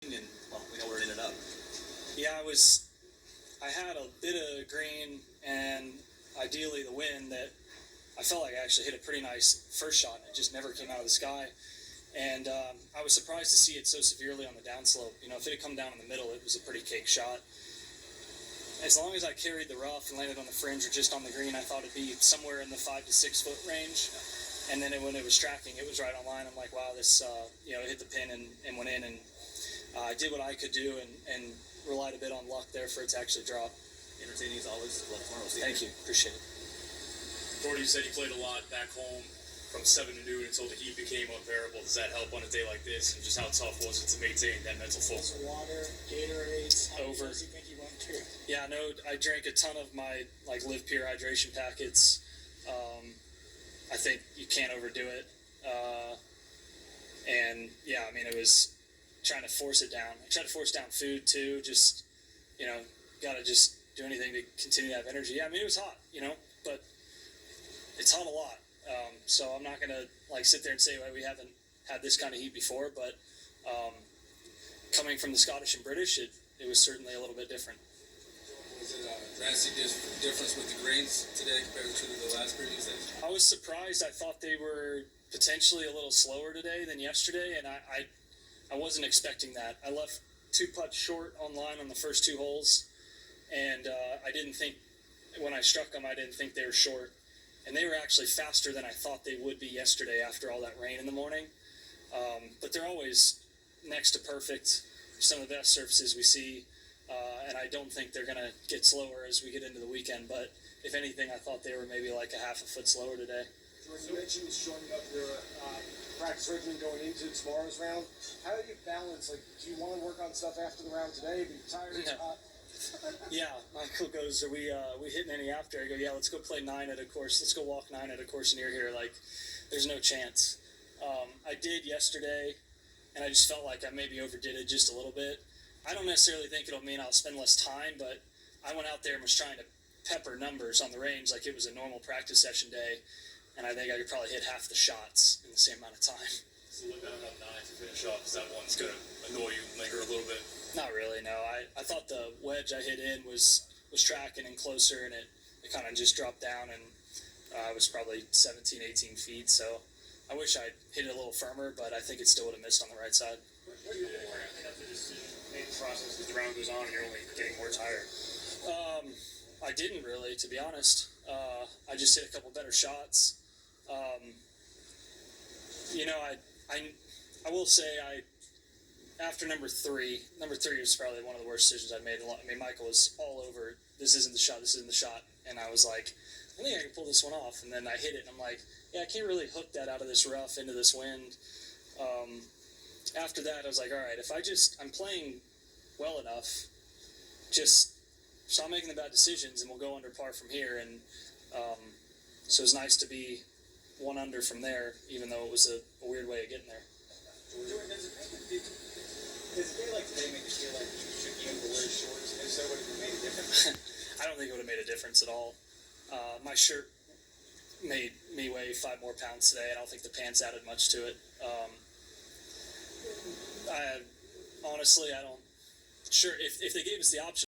And well, we know where it ended up. Yeah, I had a bit of green and ideally the wind that I felt like I actually hit a pretty nice first shot, and it just never came out of the sky. And I was surprised to see it so severely on the downslope. You know, if it had come down in the middle, it was a pretty cake shot. As long as I carried the rough and landed on the fringe or just on the green, I thought it'd be somewhere in the 5 to 6 foot range. And then when it was tracking, it was right on line. I'm like, wow, this, it hit the pin and went in. And I did what I could do and relied a bit on luck there for it to actually drop. Entertaining as always. Thank you. Appreciate it. Gordy, you said you played a lot back home from 7 to noon until the heat became unbearable. Does that help on a day like this? And just how tough was it to maintain that mental focus? Water, Gatorades, Over. Does he think he went through? Yeah, no, I drank a ton of my Live Pure hydration packets. I think you can't overdo it. And yeah, I mean, it was trying to force it down. I tried to force down food too. Just, got to just do anything to continue to have energy. Yeah, I mean, it was hot, but it's hot a lot. So I'm not going to sit there and say, well, we haven't had this kind of heat before, but coming from the Scottish and British, it was certainly a little bit different. Was it a drastic difference with the grains today compared to the last previous days? I was surprised. I thought they were potentially a little slower today than yesterday, and I wasn't expecting that. I left 2 putts short on line on the first 2 holes, and I didn't think, when I struck them, I didn't think they were short. And they were actually faster than I thought they would be yesterday after all that rain in the morning. But they're always next to perfect, some of the best surfaces we see. And I don't think they're going to get slower as we get into the weekend. But if anything, I thought they were maybe like a half a foot slower today. Jordan, you mentioned showing up your practice regimen going into tomorrow's round. How do you balance? Do you want to work on stuff after the round today? Be tired? No. Yeah, Michael goes, are we hitting any after? I go, yeah, let's go play 9 at a course. Let's go walk 9 at a course near here. There's no chance. I did yesterday, and I just felt like I maybe overdid it just a little bit. I don't necessarily think it'll mean I'll spend less time, but I went out there and was trying to pepper numbers on the range like it was a normal practice session day, and I think I could probably hit half the shots in the same amount of time. So looking at up 9 to finish off, is that one's going to annoy you, linger a little bit? Not really, no. I thought the wedge I hit in was tracking in closer, and it kind of just dropped down, and it was probably 17, 18 feet. So I wish I'd hit it a little firmer, but I think it still would have missed on the right side. What are you doing after the decision made the process as the round goes on and you're only getting more tired? I didn't really, to be honest. I just hit a couple better shots. I will say after number three was probably one of the worst decisions I've made. I mean, Michael was all over, this isn't the shot. And I was like, I think I can pull this one off. And then I hit it, and I'm like, yeah, I can't really hook that out of this rough into this wind. After that, I was like, all right, if I'm playing well enough, just stop making the bad decisions, and we'll go under par from here. And so it was nice to be 1 under from there, even though it was a weird way of getting there. Jordan, does a day like today make you feel like you should be able to wear shorts? And if so, would it have made a difference? I don't think it would have made a difference at all. My shirt made me weigh 5 more pounds today. I don't think the pants added much to it. Honestly, I don't. Sure, if they gave us the option.